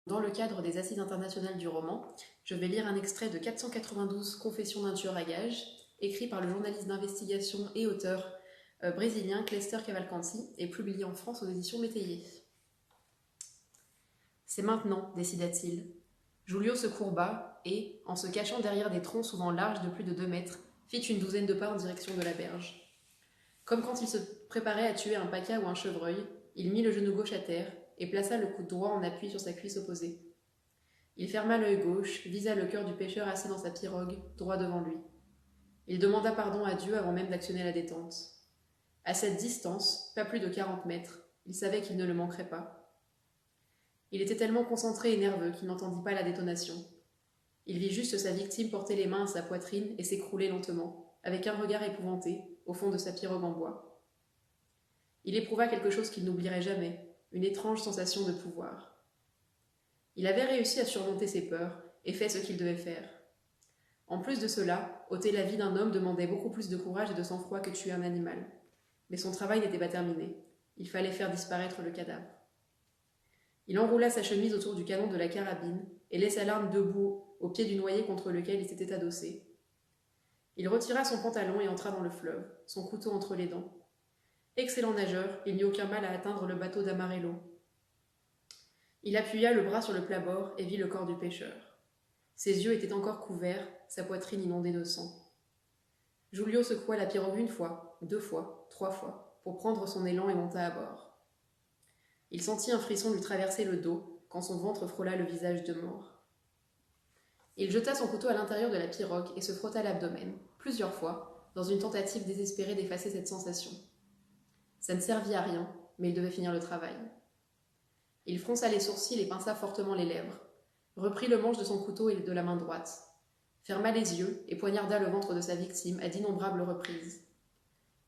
Dans le cadre des Assises internationales du roman, je vais lire un extrait de 492 Confessions d'un tueur à gages, écrit par le journaliste d'investigation et auteur brésilien Cléster Cavalcanti et publié en France aux éditions Métayer. C'est maintenant, décida-t-il. Julio se courba et, en se cachant derrière des troncs souvent larges de plus de 2 mètres, fit une douzaine de pas en direction de la berge. Comme quand il se préparait à tuer un paca ou un chevreuil, il mit le genou gauche à terre et plaça le coude droit en appui sur sa cuisse opposée. Il ferma l'œil gauche, visa le cœur du pêcheur assis dans sa pirogue, droit devant lui. Il demanda pardon à Dieu avant même d'actionner la détente. À cette distance, pas plus de 40 mètres, il savait qu'il ne le manquerait pas. Il était tellement concentré et nerveux qu'il n'entendit pas la détonation. Il vit juste sa victime porter les mains à sa poitrine et s'écrouler lentement, avec un regard épouvanté, au fond de sa pirogue en bois. Il éprouva quelque chose qu'il n'oublierait jamais, une étrange sensation de pouvoir. Il avait réussi à surmonter ses peurs et fait ce qu'il devait faire. En plus de cela, ôter la vie d'un homme demandait beaucoup plus de courage et de sang-froid que tuer un animal. Mais son travail n'était pas terminé. Il fallait faire disparaître le cadavre. Il enroula sa chemise autour du canon de la carabine et laissa l'arme debout au pied du noyer contre lequel il s'était adossé. Il retira son pantalon et entra dans le fleuve, son couteau entre les dents. Excellent nageur, il n'eut aucun mal à atteindre le bateau d'Amarello. Il appuya le bras sur le plat-bord et vit le corps du pêcheur. Ses yeux étaient encore couverts, sa poitrine inondée de sang. Julio secoua la pirogue 1 fois, 2 fois, 3 fois, pour prendre son élan et monta à bord. Il sentit un frisson lui traverser le dos quand son ventre frôla le visage de mort. Il jeta son couteau à l'intérieur de la pirogue et se frotta l'abdomen, plusieurs fois, dans une tentative désespérée d'effacer cette sensation. Ça ne servit à rien, mais il devait finir le travail. Il fronça les sourcils et pinça fortement les lèvres, reprit le manche de son couteau et de la main droite, ferma les yeux et poignarda le ventre de sa victime à d'innombrables reprises.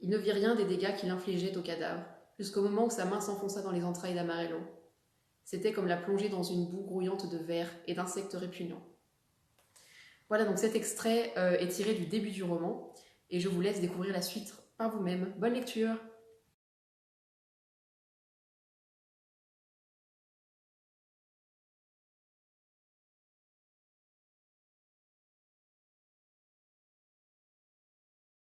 Il ne vit rien des dégâts qu'il infligeait au cadavre, jusqu'au moment où sa main s'enfonça dans les entrailles d'Amarello. C'était comme la plongée dans une boue grouillante de vers et d'insectes répugnants. Voilà, donc cet extrait est tiré du début du roman, et je vous laisse découvrir la suite par vous-même. Bonne lecture!